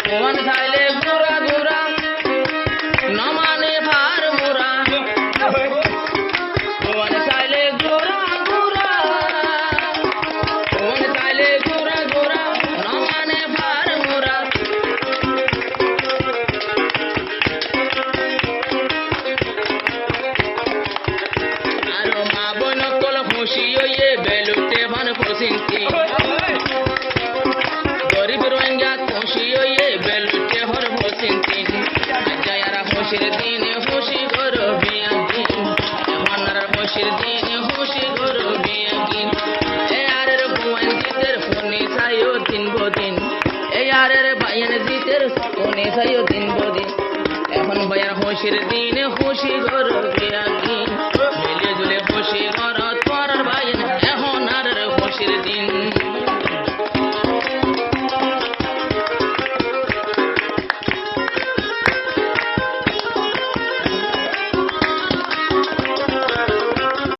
ভুবন চাইলে ঘুরা ঘুরা নমানে ভার মুরা ভুবন চাইলে ঘুরা ঘুরা ভুবন চাইলে ঘুরা ঘুরা নমানে ভার মুরা আরো মা বোন কল খুশি হইয়ে বেলুতে ভান পসিন্তি গরিব রোহিঙ্গা খুশি হইয়ে বেলুতে হর পসিন্তি জয়ারা খুশির দিন খুশি করো বিয়াকিন মনার খুশির দিন খুশি করো বিয়াকিন এ আরের বুয়ান জিতের ফোনে চাইও দিন বদিন এ আরের ভাইয়ের জিতের ফোনে চাইও দিন বদিন এখন ভাইয়ার খুশির দিন খুশি করো বিয়াকিন মিলে জুলে খুশি করো তোর ভাইয়ের এখন আর খুশির দিন